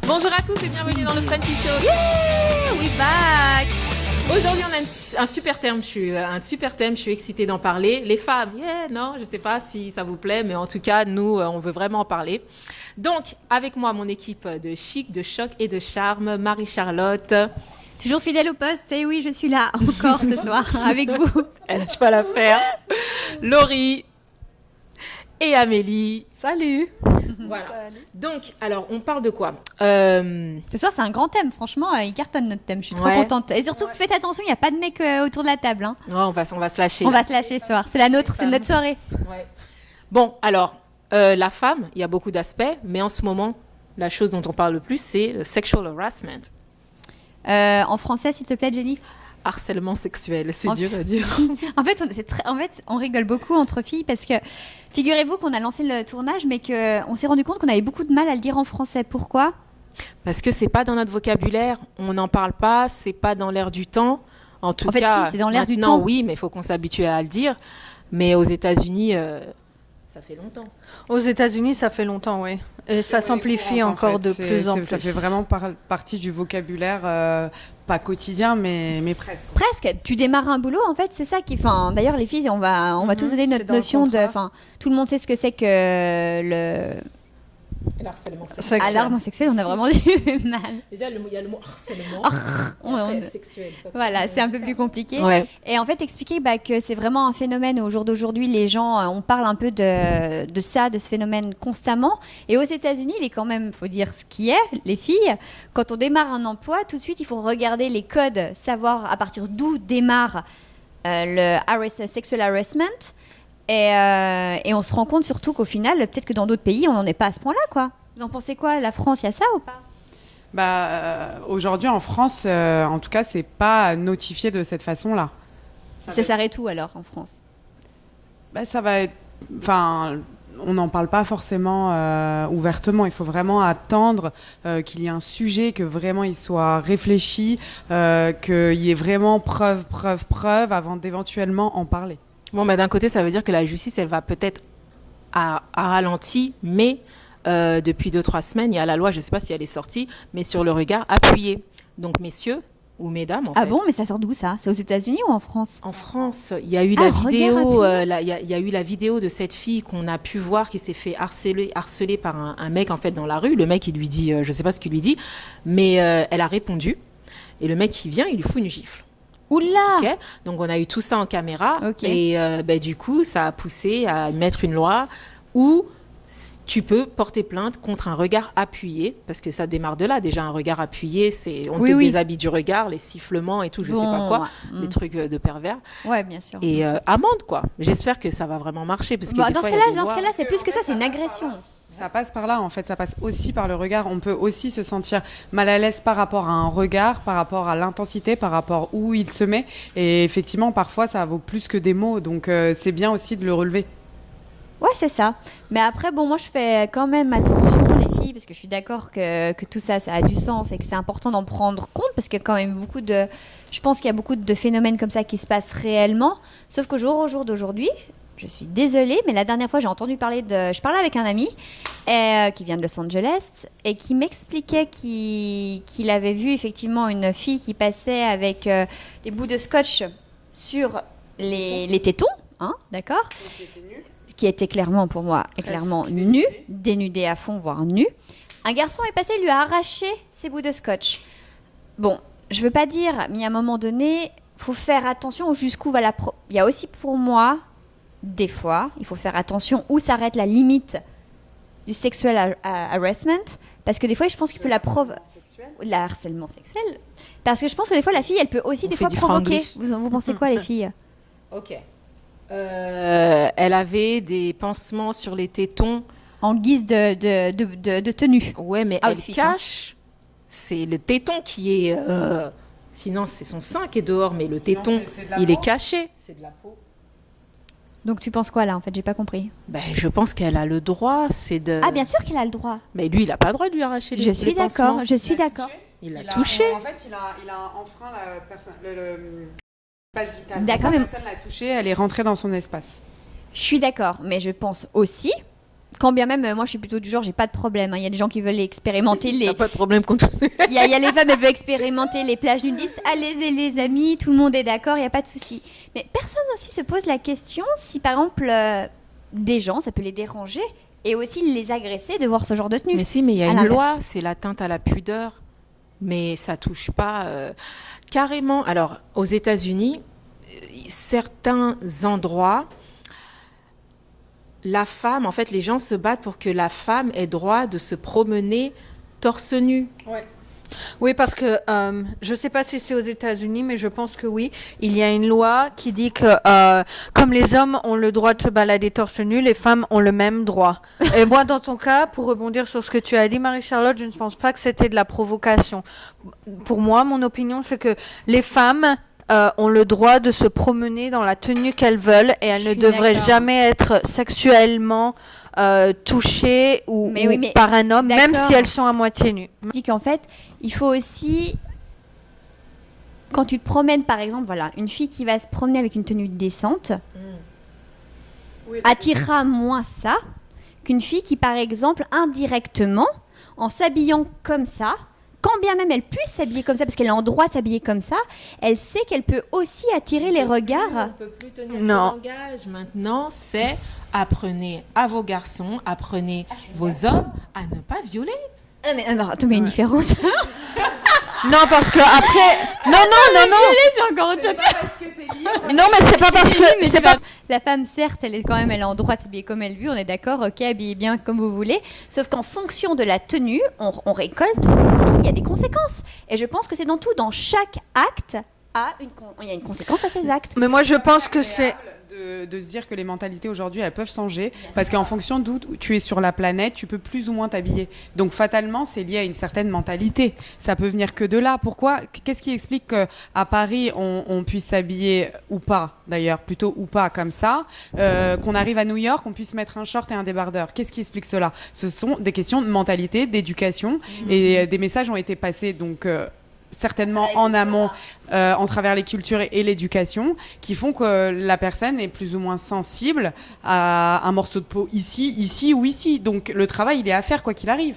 Bonjour à tous et bienvenue dans le Frenchy Show. Yeah, we back. Aujourd'hui, on a un super thème. Je suis excitée d'en parler. Les femmes, non, je ne sais pas si ça vous plaît, mais en tout cas, nous, on veut vraiment en parler. Donc, avec moi, mon équipe de chic, de choc et de charme, Marie-Charlotte. Toujours fidèle au poste, et oui, je suis là encore ce soir avec vous. Elle lâche pas l'affaire. Laurie et Amélie. Salut. Voilà. Donc, alors, on parle de quoi Ce soir, c'est un grand thème. Franchement, il cartonne notre thème. Je suis trop contente. Et surtout, faites attention, il n'y a pas de mec autour de la table. Hein. Non, on va se lâcher. On va se lâcher ce soir. C'est la nôtre, c'est notre soirée. Ouais. Bon, alors, la femme, il y a beaucoup d'aspects, mais en ce moment, la chose dont on parle le plus, c'est le sexual harassment. En français, s'il te plaît, Jenny. Harcèlement sexuel, c'est dur à dire. En fait, on rigole beaucoup entre filles parce que figurez-vous qu'on a lancé le tournage, mais qu'on s'est rendu compte qu'on avait beaucoup de mal à le dire en français. Pourquoi ? Parce que c'est pas dans notre vocabulaire, on n'en parle pas, c'est pas dans l'air du temps. En tout cas, si, c'est dans l'air du temps. Oui, mais il faut qu'on s'habitue à le dire. Mais aux États-Unis, ça fait longtemps. Aux États-Unis, ça fait longtemps, oui. Et ça s'amplifie encore de plus en plus. Ça fait vraiment partie du vocabulaire, pas quotidien, mais presque. Presque. Tu démarres un boulot, en fait, c'est ça qui. Enfin, d'ailleurs, les filles, on va tous donner notre notion de. Enfin, tout le monde sait ce que c'est que le. L'harcèlement sexuel. Harcèlement sexuel, on a vraiment du mal. Déjà, il y a le mot harcèlement. Sexuel. Ça, voilà, c'est un peu plus compliqué. Ouais. Et en fait, expliquer que c'est vraiment un phénomène. Au jour d'aujourd'hui, les gens, on parle un peu de ça, de ce phénomène constamment. Et aux États-Unis, il est quand même, faut dire ce qui est, les filles. Quand on démarre un emploi, tout de suite, il faut regarder les codes, savoir à partir d'où démarre le sexual harassment. Et on se rend compte surtout qu'au final, peut-être que dans d'autres pays, on n'en est pas à ce point-là, quoi. Vous en pensez quoi ? La France, il y a ça ou pas ? Aujourd'hui, en France, en tout cas, c'est pas notifié de cette façon-là. Ça s'arrête où, alors, en France ? Ça va être... Enfin, on n'en parle pas forcément ouvertement. Il faut vraiment attendre qu'il y ait un sujet, que vraiment il soit réfléchi, qu'il y ait vraiment preuve, avant d'éventuellement en parler. Bon, d'un côté, ça veut dire que la justice, elle va peut-être à ralenti, mais depuis 2-3 semaines, il y a la loi, je ne sais pas si elle est sortie, mais sur le regard appuyé. Donc, messieurs ou mesdames, en fait. Ah bon, mais ça sort d'où, ça ? C'est aux États-Unis ou en France ? En France, il y a eu la vidéo, il y a eu la vidéo de cette fille qu'on a pu voir qui s'est fait harceler par un mec, en fait, dans la rue. Le mec, il lui dit, je ne sais pas ce qu'il lui dit, mais elle a répondu. Et le mec qui vient, il lui fout une gifle. Oula ! Okay. Donc, on a eu tout ça en caméra. Okay. Et du coup, ça a poussé à mettre une loi où tu peux porter plainte contre un regard appuyé, parce que ça démarre de là. Déjà, un regard appuyé, c'est on te déshabille du regard, les sifflements et tout, je sais pas quoi, les trucs de pervers. Ouais, bien sûr. Et amende, quoi. J'espère que ça va vraiment marcher. Parce que dans ce cas-là, c'est plus que ça, c'est une agression. Ça passe par là, en fait, ça passe aussi par le regard. On peut aussi se sentir mal à l'aise par rapport à un regard, par rapport à l'intensité, par rapport où il se met. Et effectivement, parfois, ça vaut plus que des mots. Donc, c'est bien aussi de le relever. Ouais, c'est ça. Mais après, bon, moi, je fais quand même attention, les filles, parce que je suis d'accord que tout ça, ça a du sens et que c'est important d'en prendre compte, parce qu'il y a quand même je pense qu'il y a beaucoup de phénomènes comme ça qui se passent réellement. Sauf qu'au jour d'aujourd'hui, je suis désolée, mais la dernière fois, j'ai entendu parler je parlais avec un ami qui vient de Los Angeles et qui m'expliquait qu'il avait vu effectivement une fille qui passait avec des bouts de scotch sur les tétons, hein, d'accord ? Qui était clairement, pour moi, nue, dénudée à fond, voire nue. Un garçon est passé, lui a arraché ses bouts de scotch. Bon, je veux pas dire, mais à un moment donné, faut faire attention jusqu'où va il y a aussi pour moi... Des fois, il faut faire attention où s'arrête la limite du sexual harassment, parce que des fois, je pense qu'il peut le harcèlement sexuel, parce que je pense que des fois, la fille, elle peut aussi des fois provoquer. Vous pensez quoi, les filles ? Ok. Elle avait des pansements sur les tétons. En guise de tenue. Ouais, mais elle cache. C'est le téton qui est... Sinon, c'est son sein qui est dehors, mais le téton, il est caché. C'est de la peau. Donc tu penses quoi là, en fait, j'ai pas compris. Je pense qu'elle a le droit, Ah, bien sûr qu'il a le droit. Mais lui, il a pas le droit de lui arracher les pansements. Je suis d'accord. Il a touché. En fait, il a enfreint la personne, l'espace vital. D'accord, La personne l'a touché, elle est rentrée dans son espace. Je suis d'accord, mais je pense aussi Quand bien même, moi je suis plutôt du genre, j'ai pas de problème. Il y a des gens qui veulent expérimenter T'as pas de problème contre tout. Il y a les femmes, elles veulent expérimenter les plages nudistes. Allez les amis, tout le monde est d'accord, il n'y a pas de souci. Mais personne aussi se pose la question si par exemple des gens, ça peut les déranger et aussi les agresser de voir ce genre de tenue. Mais si, mais il y a À une l'inverse. loi, c'est l'atteinte à la pudeur. Mais ça touche pas carrément. Alors, aux États-Unis, certains endroits, la femme, en fait, les gens se battent pour que la femme ait droit de se promener torse nu. Oui, parce que je ne sais pas si c'est aux États-Unis, mais je pense que oui. Il y a une loi qui dit que comme les hommes ont le droit de se balader torse nu, les femmes ont le même droit. Et moi, dans ton cas, pour rebondir sur ce que tu as dit, Marie-Charlotte, je ne pense pas que c'était de la provocation. Pour moi, mon opinion, c'est que les femmes ont le droit de se promener dans la tenue qu'elles veulent et elles ne devraient jamais être sexuellement touchées ou mais par un homme, même d'accord. si elles sont à moitié nues. Je dis qu'en fait, il faut aussi, quand tu te promènes par exemple, voilà, une fille qui va se promener avec une tenue décente attirera moins ça qu'une fille qui par exemple indirectement, en s'habillant comme ça, quand bien même elle puisse s'habiller comme ça, parce qu'elle est en droit de s'habiller comme ça, elle sait qu'elle peut aussi attirer les regards. On ne peut plus tenir Non. ce langage. Maintenant, c'est apprenez à vos garçons, apprenez vos hommes à ne pas violer. Ah, mais alors, attends, mais il y a une différence. Non, parce que après, non, C'est encore autre non, mais c'est pas parce que c'est pas. La femme, certes, elle est en droit de s'habiller comme elle veut, on est d'accord, ok, habillez bien comme vous voulez. Sauf qu'en fonction de la tenue, on récolte aussi, il y a des conséquences. Et je pense que c'est dans tout, dans chaque acte, il y a une conséquence à ces actes. Mais moi, je pense que c'est. De se dire que les mentalités aujourd'hui elles peuvent changer parce qu'en fonction d'où tu es sur la planète tu peux plus ou moins t'habiller, donc fatalement c'est lié à une certaine mentalité, ça peut venir que de là. Pourquoi, qu'est-ce qui explique qu'à Paris on puisse s'habiller ou pas, d'ailleurs plutôt ou pas comme ça, qu'on arrive à New York on puisse mettre un short et un débardeur? Qu'est-ce qui explique cela? Ce sont des questions de mentalité, d'éducation, et des messages ont été passés donc certainement en amont, en travers les cultures et l'éducation, qui font que la personne est plus ou moins sensible à un morceau de peau ici ou ici. Donc le travail, il est à faire quoi qu'il arrive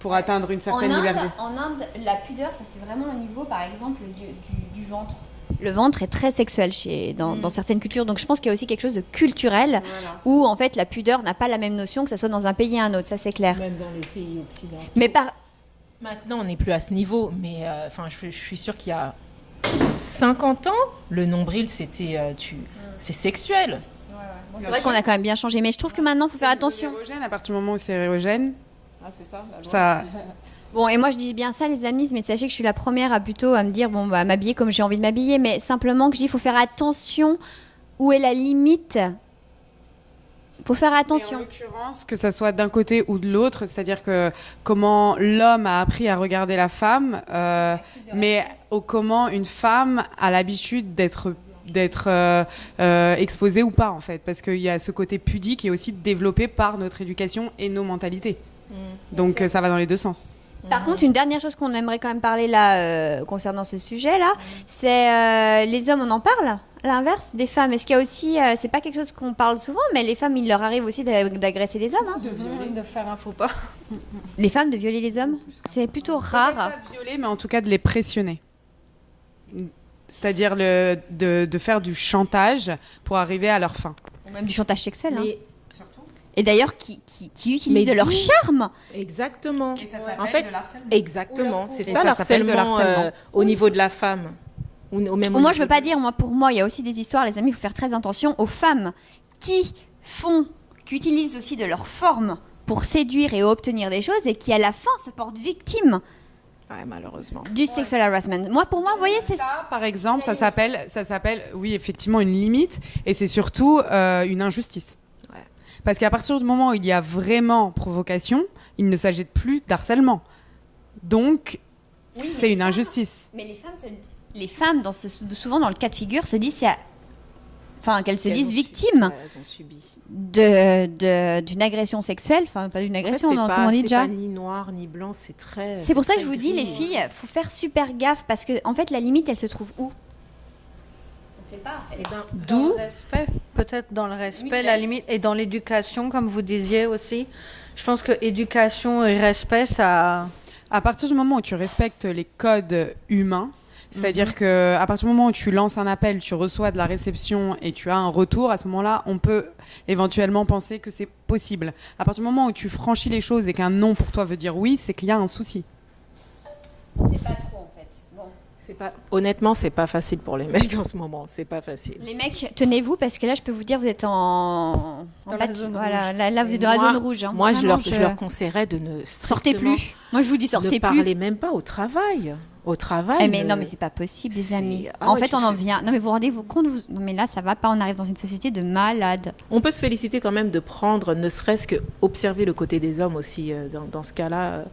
pour atteindre une certaine liberté. En Inde, la pudeur, ça c'est vraiment au niveau, par exemple, du ventre. Le ventre est très sexuel dans certaines cultures, donc je pense qu'il y a aussi quelque chose de culturel où en fait la pudeur n'a pas la même notion que ça soit dans un pays à un autre, ça c'est clair. Même dans les pays occidentaux. Mais Maintenant, on n'est plus à ce niveau, mais je suis sûre qu'il y a 50 ans, le nombril, c'était c'est sexuel. c'est vrai qu'on a quand même bien changé, mais je trouve que maintenant il faut faire attention. Érogène, à partir du moment où c'est érogène, Ah, c'est ça, la loi. ça... Bon, et moi je dis bien ça les amis, mais sachez que je suis la première à plutôt à me dire bon bah m'habiller comme j'ai envie de m'habiller, mais simplement que je dis il faut faire attention où est la limite. Faut faire Et en attention. l'occurrence, que ça soit d'un côté ou de l'autre, c'est-à-dire que comment l'homme a appris à regarder la femme, mais comment une femme a l'habitude d'être exposée ou pas, en fait, parce qu'il y a ce côté pudique qui est aussi développé par notre éducation et nos mentalités. Donc ça va dans les deux sens. Par contre, une dernière chose qu'on aimerait quand même parler là concernant ce sujet-là, c'est les hommes, on en parle à l'inverse des femmes. Est-ce qu'il y a aussi, c'est pas quelque chose qu'on parle souvent, mais les femmes, il leur arrive aussi d'agresser les hommes. Hein. De faire un faux pas. Les femmes de violer les hommes, c'est plutôt rare. Pas violer, mais en tout cas de les pressionner. C'est-à-dire de faire du chantage pour arriver à leur fin. Ou même du chantage sexuel. Hein. Mais- Et d'ailleurs, qui utilisent Mais de leur d'où charme. Exactement. Et ça s'appelle En fait, de l'harcèlement. exactement. C'est Et ça ça s'appelle de l'harcèlement l'harcèlement. au niveau de la femme. Ou même au Moi, niveau je veux pas dire, pour moi, il y a aussi des histoires, les amis, il faut faire très attention aux femmes qui utilisent aussi de leur forme pour séduire et obtenir des choses et qui, à la fin, se portent victimes Ouais, malheureusement. du sexual harassment. Moi, pour moi, vous voyez, c'est Ça, par exemple, ça s'appelle, oui, effectivement, une limite, et c'est surtout une injustice. Ouais. Parce qu'à partir du moment où il y a vraiment provocation, il ne s'agit plus d'harcèlement. Donc, c'est une injustice. Mais les femmes souvent dans le cas de figure, se disent, qu'elles se disent victimes Ouais, elles ont subi. d'une agression sexuelle, enfin pas d'une agression, En fait, non, c'est comme on dit c'est déjà. pas ni noir ni blanc, c'est très. C'est pour ça que très je vous dis, gris, les filles, faut faire super gaffe parce que en fait, la limite, elle se trouve où? On sait pas. Eh ben, d'où Respect. peut-être dans le respect, la limite, et dans l'éducation, comme vous disiez aussi. Je pense que éducation et respect, ça... À partir du moment où tu respectes les codes humains, c'est-à-dire que à partir du moment où tu lances un appel, tu reçois de la réception et tu as un retour, à ce moment-là, on peut éventuellement penser que c'est possible. À partir du moment où tu franchis les choses et qu'un non pour toi veut dire oui, c'est qu'il y a un souci. C'est pas trop en fait. Bon. Honnêtement, c'est pas facile pour les mecs en ce moment. C'est pas facile. Les mecs, tenez-vous parce que là, je peux vous dire, vous êtes en Dans la bâti- zone voilà, rouge. là, vous êtes dans la zone rouge. Hein. Moi, Vraiment, je leur conseillerais de ne sortez strictement plus. Moi, je vous dis, ne sortez plus. parlez même pas au travail. Au travail. Mais non, mais c'est pas possible, les c'est- amis. Ah En ouais, fait, tu on en fais- vient. Non, mais vous rendez-vous compte Non, mais là, ça va pas. On arrive dans une société de malades. On peut se féliciter quand même de prendre, ne serait-ce que observer le côté des hommes aussi dans ce cas-là,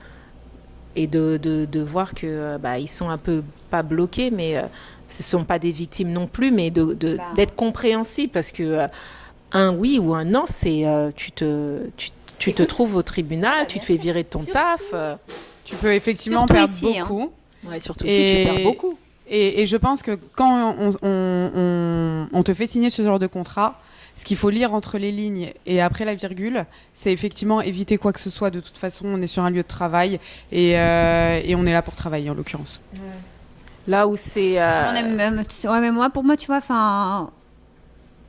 et de voir que ils sont un peu pas bloqués, mais ce sont pas des victimes non plus, mais d'être compréhensibles parce que un oui ou un non, c'est tu te trouves au tribunal, tu te fais virer de ton Surtout- taf, Tu peux effectivement Surtout perdre ici, hein. beaucoup. ouais, surtout si tu perds beaucoup. Et je pense que quand on te fait signer ce genre de contrat, ce qu'il faut lire entre les lignes et après la virgule, c'est effectivement éviter quoi que ce soit. De toute façon, on est sur un lieu de travail et on est là pour travailler en l'occurrence. Là où c'est On aime, ouais, mais moi, pour moi, tu vois, enfin,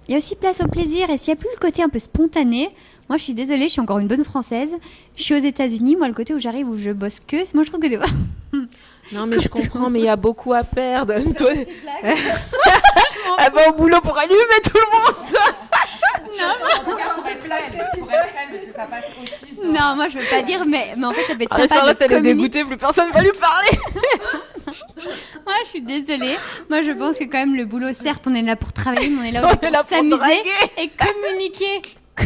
il y a aussi place au plaisir. Et s'il n'y a plus le côté un peu spontané, moi, je suis désolée, je suis encore une bonne française. Je suis aux États-Unis. Moi, le côté où j'arrive, où je bosse que, moi, je trouve que non mais je comprends, mais il y a beaucoup à perdre. Toi, elle va au boulot pour allumer tout le monde. Non, moi, je veux pas dire, mais en fait, ça peut être Ah, sympa Charlotte, de elle est communiquer. dégoûtée, plus personne va lui parler. Moi, je suis désolée. Moi, je pense que quand même, le boulot, certes, on est là pour travailler, mais on est là aussi On est là pour pour s'amuser draguer. et communiquer.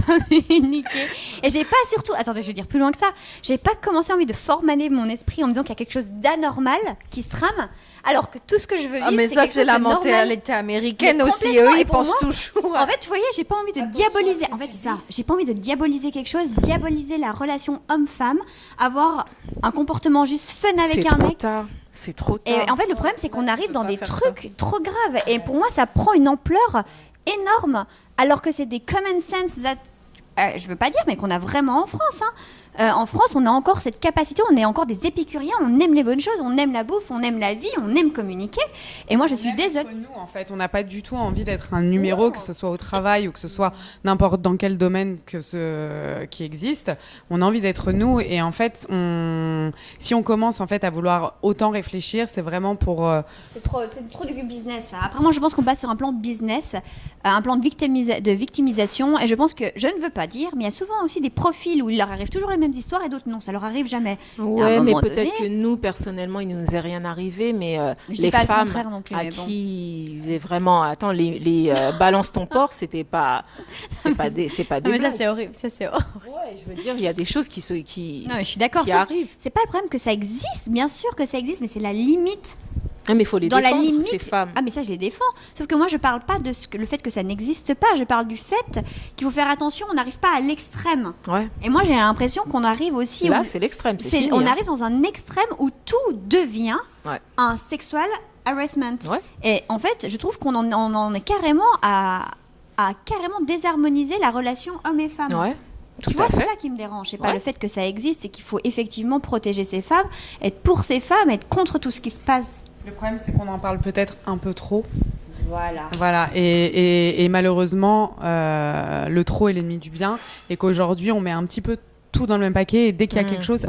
Communiquer. Et j'ai pas surtout, attendez, je vais dire plus loin que ça, j'ai pas commencé envie de formater mon esprit en me disant qu'il y a quelque chose d'anormal qui se trame, alors que tout ce que je veux vivre, Ah, mais c'est ça, quelque c'est chose la de normal. mentalité américaine Mais aussi. complètement, Eux, et ils pour pensent moi- toujours. En fait, vous voyez, j'ai pas envie de diaboliser. En fait, c'est ça. J'ai pas envie de diaboliser quelque chose, diaboliser la relation homme-femme, avoir un comportement juste fun avec C'est un trop mec. tard. C'est trop Et tard. en fait, le problème, c'est qu'on arrive dans pas des faire trucs trop graves. Et pour moi, ça prend une ampleur énorme. Alors que c'est des common sense je veux pas dire, mais qu'on a vraiment en France. En France, on a encore cette capacité, on est encore des épicuriens, on aime les bonnes choses, on aime la bouffe, on aime la vie, on aime communiquer. Et moi, je suis désolée. Nous, en fait, on n'a pas du tout envie d'être un numéro, que ce soit au travail ou que ce soit n'importe dans quel domaine qui existe. On a envie d'être nous, et en fait, si on commence en fait à vouloir autant réfléchir, c'est vraiment pour. C'est trop du business. Ça. Après, moi, je pense qu'on passe sur un plan de business, un plan de victimisation. Et je pense que, je ne veux pas dire, mais il y a souvent aussi des profils où il leur arrive toujours les mêmes histoires et d'autres non, ça leur arrive jamais. Ouais, un mais moment peut-être donné- que nous, personnellement, il ne nous est rien arrivé, mais Je dis les pas le femmes contraire non plus, à mais bon. qui il est vraiment, attends, les balance ton porc, c'est pas des Non, mais ça, blagues. c'est horrible. Ça, c'est horrible. Ouais, je veux dire, il y a des choses qui Non, mais je suis d'accord. qui sauf- arrivent. C'est pas le problème que ça existe, bien sûr que ça existe, mais c'est la limite. Ah, mais il faut les Dans la défendre, limite. ces femmes. Ah, mais ça, je les défends. Sauf que moi, je parle pas de le fait que ça n'existe pas. Je parle du fait qu'il faut faire attention, on n'arrive pas à l'extrême. Ouais. Et moi, j'ai l'impression qu'on arrive aussi. Là, où- c'est l'extrême. C'est fini, on hein. arrive dans un extrême où tout devient Ouais. un sexual harassment. Ouais. Et en fait, je trouve qu'on en est carrément à carrément désharmoniser la relation homme et femme. Ouais. Tout Tu vois, à c'est fait. ça qui me dérange. C'est pas Ouais. le fait que ça existe et qu'il faut effectivement protéger ces femmes, être pour ces femmes, être contre tout ce qui se passe. Le problème, c'est qu'on en parle peut-être un peu trop. Voilà. Voilà, et malheureusement, le trop est l'ennemi du bien, et qu'aujourd'hui, on met un petit peu tout dans le même paquet, et dès qu'il y a quelque chose,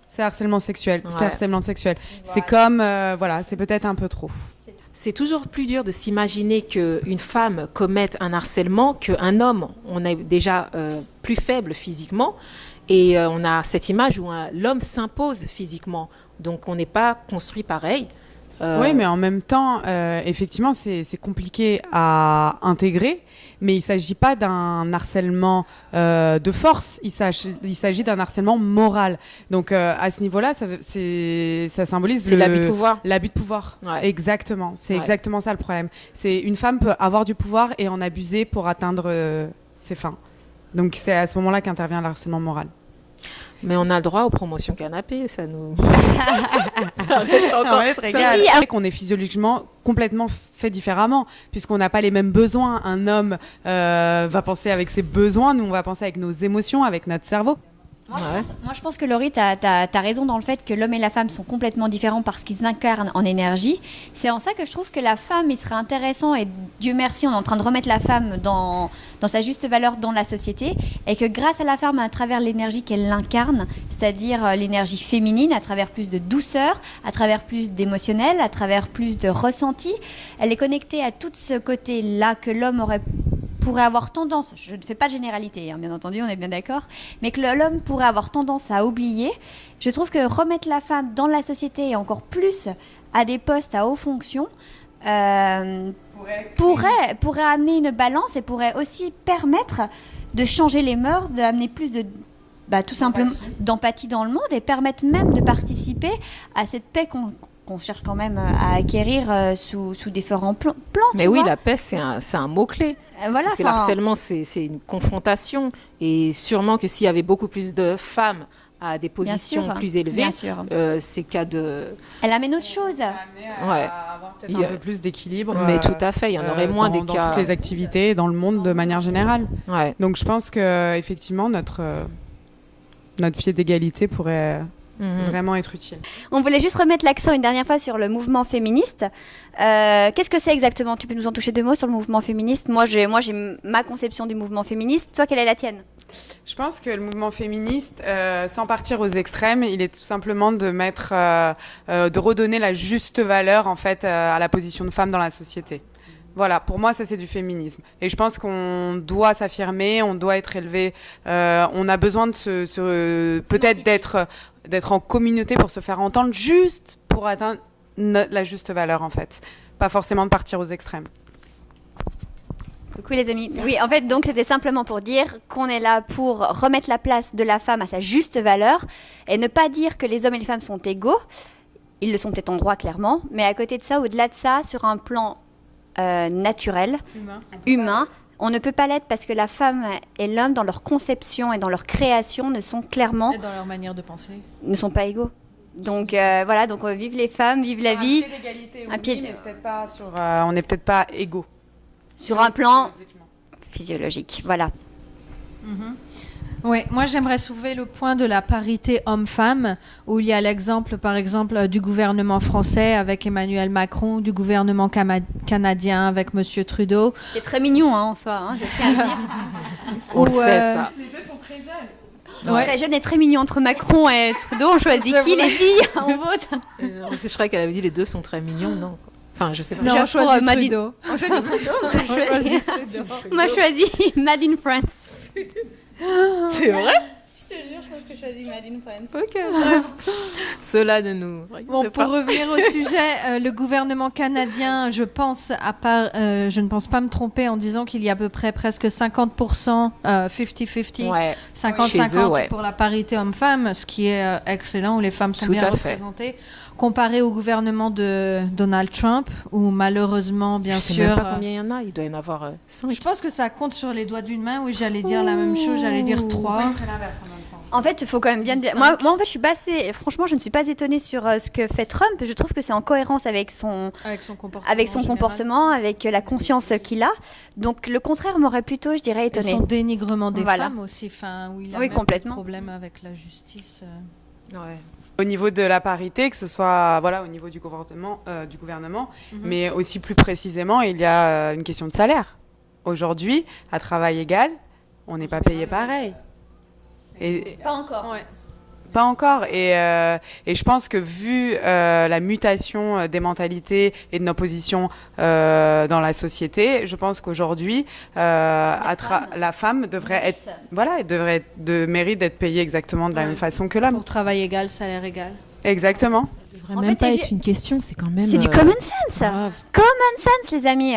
c'est harcèlement sexuel, c'est Ouais. harcèlement sexuel. C'est comme, voilà, c'est peut-être un peu trop. C'est toujours plus dur de s'imaginer qu'une femme commette un harcèlement qu'un homme. On est déjà plus faible physiquement et on a cette image où l'homme s'impose physiquement. Donc on n'est pas construit pareil. Oui, mais en même temps, effectivement, c'est compliqué à intégrer, mais il ne s'agit pas d'un harcèlement de force, il s'agit d'un harcèlement moral. Donc à ce niveau-là, ça symbolise C'est l'abus de pouvoir. L'abus de pouvoir, Ouais. exactement. C'est Ouais. exactement ça le problème. C'est une femme peut avoir du pouvoir et en abuser pour atteindre ses fins. Donc c'est à ce moment-là qu'intervient le harcèlement moral. Mais on a le droit aux promotions canapé, ça nous... ça reste encore... Ouais, régal. Oui, C'est vrai qu'on est physiologiquement complètement fait différemment, puisqu'on n'a pas les mêmes besoins. Un homme va penser avec ses besoins, nous on va penser avec nos émotions, avec notre cerveau. Moi, je pense que Laurie, tu as raison dans le fait que l'homme et la femme sont complètement différents parce qu'ils incarnent en énergie. C'est en ça que je trouve que la femme, il serait intéressant, et Dieu merci, on est en train de remettre la femme dans sa juste valeur dans la société, et que grâce à la femme, à travers l'énergie qu'elle incarne, c'est-à-dire l'énergie féminine, à travers plus de douceur, à travers plus d'émotionnel, à travers plus de ressenti, elle est connectée à tout ce côté-là que l'homme pourrait avoir tendance, je ne fais pas de généralité, hein, bien entendu, on est bien d'accord, mais que l'homme pourrait avoir tendance à oublier. Je trouve que remettre la femme dans la société et encore plus à des postes à haute fonction pourrait amener une balance et pourrait aussi permettre de changer les mœurs, d'amener plus de tout simplement d'empathie dans le monde et permettre même de participer à cette paix qu'on cherche quand même à acquérir sous différents plans. Mais oui, la paix, c'est un mot-clé. Voilà, parce que l'harcèlement, c'est une confrontation. Et sûrement que s'il y avait beaucoup plus de femmes à des positions plus élevées, ces cas de... Elle amène autre chose. Ouais. Avoir peut-être un peu plus d'équilibre. Mais tout à fait, il y en aurait moins des cas... Dans toutes les activités, dans le monde de manière générale. Ouais. Donc je pense qu'effectivement, notre pied d'égalité pourrait... vraiment être utile. On voulait juste remettre l'accent une dernière fois sur le mouvement féministe. Qu'est-ce que c'est exactement? Tu peux nous en toucher 2 mots sur le mouvement féministe? Moi, j'ai ma conception du mouvement féministe. Toi, quelle est la tienne? Je pense que le mouvement féministe, sans partir aux extrêmes, il est tout simplement de redonner la juste valeur en fait à la position de femme dans la société. Voilà, pour moi, ça c'est du féminisme. Et je pense qu'on doit s'affirmer, on doit être élevé. On a besoin de peut-être d'être en communauté pour se faire entendre, juste pour atteindre la juste valeur en fait. Pas forcément de partir aux extrêmes. Coucou les amis. Oui, en fait, donc c'était simplement pour dire qu'on est là pour remettre la place de la femme à sa juste valeur et ne pas dire que les hommes et les femmes sont égaux. Ils le sont peut-être en droit, clairement. Mais à côté de ça, au-delà de ça, sur un plan naturel, humain, on ne peut pas l'être parce que la femme et l'homme, dans leur conception et dans leur création, ne sont clairement... Et dans leur manière de penser. Ne sont pas égaux. Donc voilà, donc vive les femmes, vive la vie. Un pied d'égalité, oui, mais peut-être pas on n'est peut-être pas égaux. Sur un plan physiologique, voilà. Oui, moi j'aimerais soulever le point de la parité homme-femme, où il y a l'exemple, par exemple, du gouvernement français avec Emmanuel Macron, du gouvernement canadien avec Monsieur Trudeau. C'est très mignon en soi, hein, je tiens à le dire. On le sait, ça. Les deux sont très jeunes. Donc, très jeune et très mignon entre Macron et Trudeau. On choisit qui, les filles? On vote. Je crois qu'elle avait dit les deux sont très mignons, non? Enfin, je sais pas. Non, on choisit Trudeau. On choisit Trudeau. Moi, je choisis Made in France. C'est vrai? Je te jure, je pense que je choisis Made in France. Ok, bref. Cela ne nous... Bon, pour revenir au sujet, le gouvernement canadien, je ne pense pas me tromper en disant qu'il y a à peu près presque 50%, 50-50, ouais. 50-50 pour la parité homme-femme, ce qui est excellent, où les femmes sont bien représentées. Comparé au gouvernement de Donald Trump, où malheureusement, bien sûr... Je sais même pas combien il y en a, il doit y en avoir 5. Je pense que ça compte sur les doigts d'une main, oui, j'allais dire la même chose, j'allais dire 3. En fait, il faut quand même bien dire... Moi, en fait, je suis pas assez... Franchement, je ne suis pas étonnée sur ce que fait Trump. Je trouve que c'est en cohérence avec son comportement, avec la conscience qu'il a. Donc, le contraire m'aurait plutôt, je dirais, étonnée. Et son dénigrement des femmes aussi, où il a même complètement. des problèmes avec la justice. Ouais. Au niveau de la parité, que ce soit au niveau du gouvernement, mais aussi plus précisément, il y a une question de salaire. Aujourd'hui, à travail égal, on n'est pas payé pareil. Et pas encore. Ouais. Pas encore. Et je pense que vu la mutation des mentalités et de nos positions dans la société, je pense qu'aujourd'hui, la femme devrait mérite d'être payée exactement de la même façon que l'homme. Pour travail égal, salaire égal. Exactement. Ça devrait même pas être une question, c'est quand même... C'est du common sense. Grave. Common nonsense, les amis.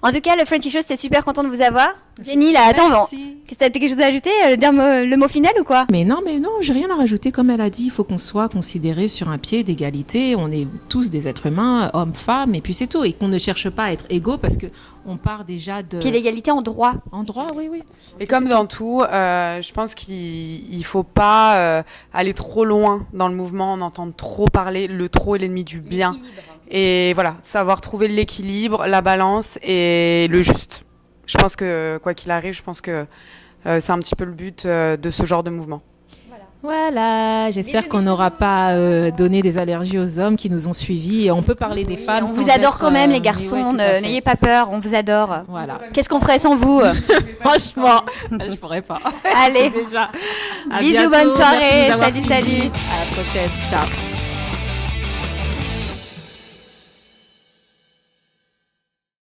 En tout cas, le Frenchy Show, c'était super content de vous avoir. Jenny, là, attends, bon. Qu'est-ce que t'as quelque chose à ajouter? Le mot final ou quoi? Mais non, j'ai rien à rajouter. Comme elle a dit, il faut qu'on soit considérés sur un pied d'égalité. On est tous des êtres humains, hommes, femmes, et puis c'est tout. Et qu'on ne cherche pas à être égaux parce qu'on part déjà de... Puis l'égalité en droit. En droit, oui. Et comme dans tout, je pense qu'il faut pas aller trop loin dans le mouvement, en entendre trop parler. Le trop est l'ennemi du bien. Et voilà, savoir trouver l'équilibre, la balance et le juste. Je pense que, quoi qu'il arrive, c'est un petit peu le but de ce genre de mouvement. Voilà, j'espère qu'on n'aura pas donné des allergies aux hommes qui nous ont suivis. On peut parler des femmes. On vous adore quand même, les garçons. N'ayez pas peur, on vous adore. Voilà. Qu'est-ce qu'on ferait sans vous? Franchement, je pourrais pas. Allez, Déjà. À bisous, bientôt. bonne soirée. Merci de nous avoir Salut, suivis. salut. À la prochaine. Ciao.